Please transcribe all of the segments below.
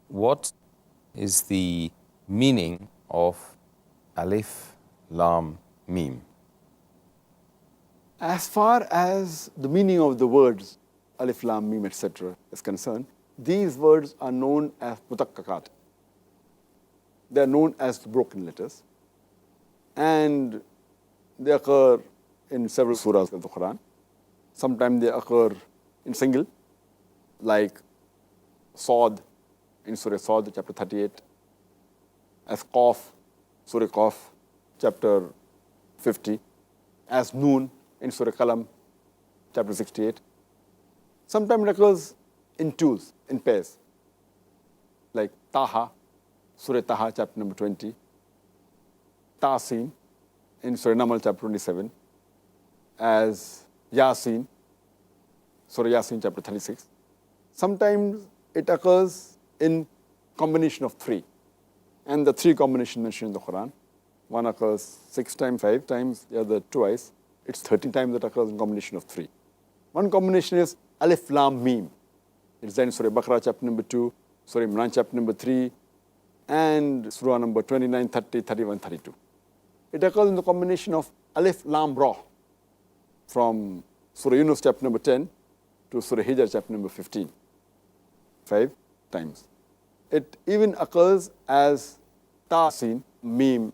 What is the meaning of Alif Laam Meem? As far as the meaning of the words Alif Laam Meem, etc. is concerned, these words are known as mutakkakat. They are known as the broken letters. And they occur in several surahs of the Quran. Sometimes they occur in single, like Sawd in Surah Sawd, chapter 38, as Qaf, Surah Qaf, chapter 50, as Noon in Surah Qalam, chapter 68. Sometimes it occurs in twos, in pairs, like Taha, Surah Taha, chapter number 20, Tasin in Surah Namal, chapter 27, as Yasin, Surah Yasin, chapter 36. Sometimes it occurs in combination of three. And the three combinations mentioned in the Quran, one occurs 6 times, 5 times, the other twice. It's 13 times that occurs in combination of three. One combination is Alif Laam Meem. It's there in Surah Baqarah, chapter number 2, Surah Imran, chapter number 3, and Surah number 29, 30, 31, 32. It occurs in the combination of Alif Lam Ra from Surah Yunus, chapter number 10, to Surah Hijr, chapter number 15, 5 times. It even occurs as Tasin Meem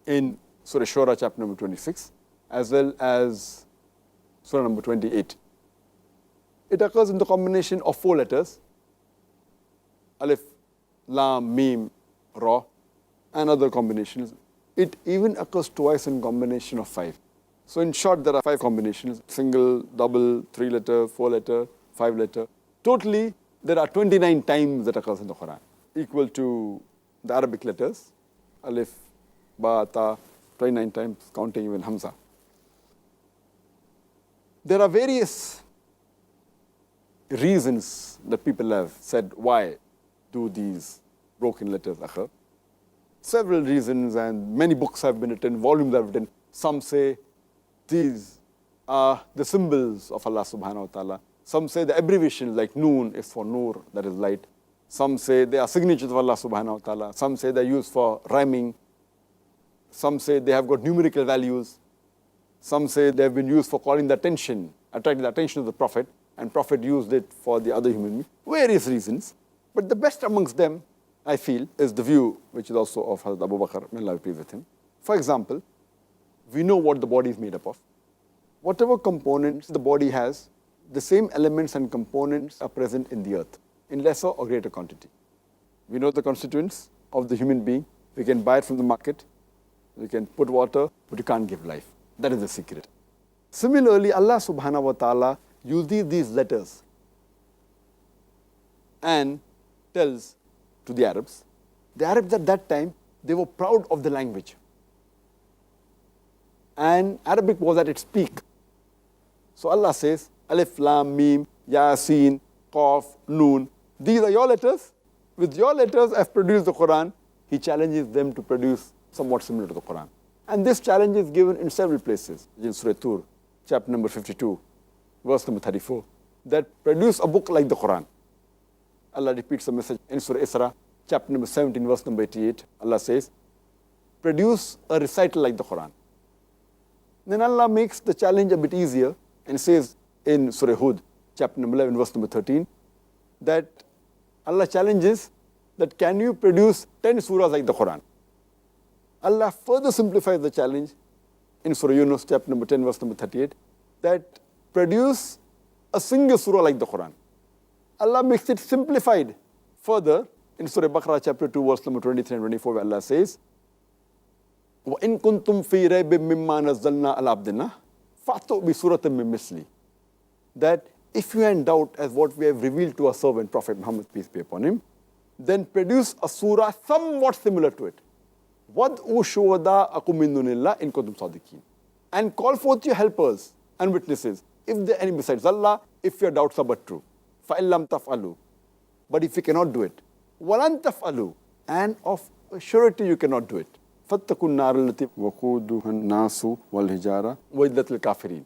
in Surah Shura, chapter number 26, as well as Surah number 28. It occurs in the combination of 4 letters, Alif, Lam, Meem, Ra, and other combinations. It even occurs twice in combination of 5. So in short, there are 5 combinations: single, double, 3-letter, 4-letter, 5-letter. Totally, there are 29 times that occurs in the Quran, equal to the Arabic letters, Alif, Ba, Ta, 29 times, counting even Hamza. There are various reasons that people have said why do these broken letters occur. Several reasons, and many books have been written, volumes have been written. Some say these are the symbols of Allah subhanahu wa ta'ala. Some say the abbreviation like Noon is for Nur, that is light. Some say they are signatures of Allah subhanahu wa ta'ala. Some say they are used for rhyming. Some say they have got numerical values. Some say they have been used for calling the attention, attracting the attention of the Prophet, and Prophet used it for the other human beings. Various reasons. But the best amongst them, I feel, is the view which is also of Hazrat Abu Bakr, may Allah be pleased with him. For example, we know what the body is made up of. Whatever components the body has, the same elements and components are present in the earth, in lesser or greater quantity. We know the constituents of the human being. We can buy it from the market. We can put water, but you can't give life. That is the secret. Similarly, Allah subhanahu wa ta'ala uses these letters and tells to the Arabs. The Arabs at that time, they were proud of the language. And Arabic was at its peak. So Allah says, Alif, Lam, Meem, Yasin, Qaf, Noon. These are your letters. With your letters, I've produced the Quran. He challenges them to produce somewhat similar to the Quran. And this challenge is given in several places. In Surah Tur, chapter number 52, verse number 34, that produce a book like the Quran. Allah repeats the message in Surah Isra, chapter number 17, verse number 88. Allah says, produce a recital like the Quran. Then Allah makes the challenge a bit easier and says in Surah Hud, chapter number 11, verse number 13, that Allah challenges that can you produce 10 surahs like the Quran? Allah further simplifies the challenge in Surah Yunus, chapter number 10, verse number 38, that produce a single surah like the Quran. Allah makes it simplified further in Surah Baqarah, chapter 2, verse number 23 and 24, where Allah says, وَإِن كُنْتُمْ فِي رَيْبٍ مِّمَّا نَزَّلْنَا عَلَىٰ عَبْدِنَا فَأْتُوا بِسُورَةٍ مِّن مِّثْلِهِ. That if you are in doubt as what we have revealed to our servant, Prophet Muhammad, peace be upon him, then produce a surah somewhat similar to it. وَادْعُوا شُهَدَاءَكُم مِّن دُونِ اللَّهِ إِن كُنتُمْ صَادِقِينَ. And call forth your helpers and witnesses, if there are any besides Allah, if your doubts are but true. فَإِن لَّمْ تَفْعَلُوا. But if you cannot do it, وَلَن تَفْعَلُوا. And of a surety you cannot do it. فَاتَّقُوا النَّارَ الَّتِي وَقُودُهَا النَّاسُ وَالْحِجَارَةُ وَأُعِدَّتْ لِلْكَافِرِينَ.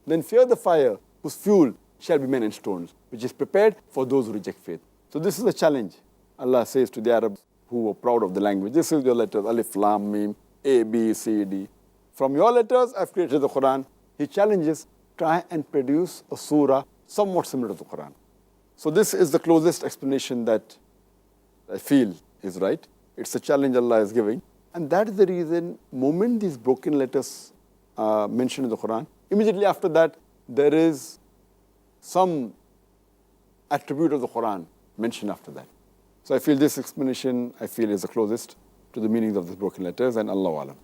Then fear the fire whose fuel shall be men and stones, which is prepared for those who reject faith. So this is a challenge Allah says to the Arabs who were proud of the language, this is your letters, Alif Laam Meem, A, B, C, D. From your letters, I've created the Quran. He challenges, try and produce a surah somewhat similar to the Quran. So this is the closest explanation that I feel is right. It's a challenge Allah is giving. And that is the reason, moment these broken letters are mentioned in the Quran, immediately after that, there is some attribute of the Quran mentioned after that. So I feel this explanation, is the closest to the meanings of these broken letters, and Allahu Alam.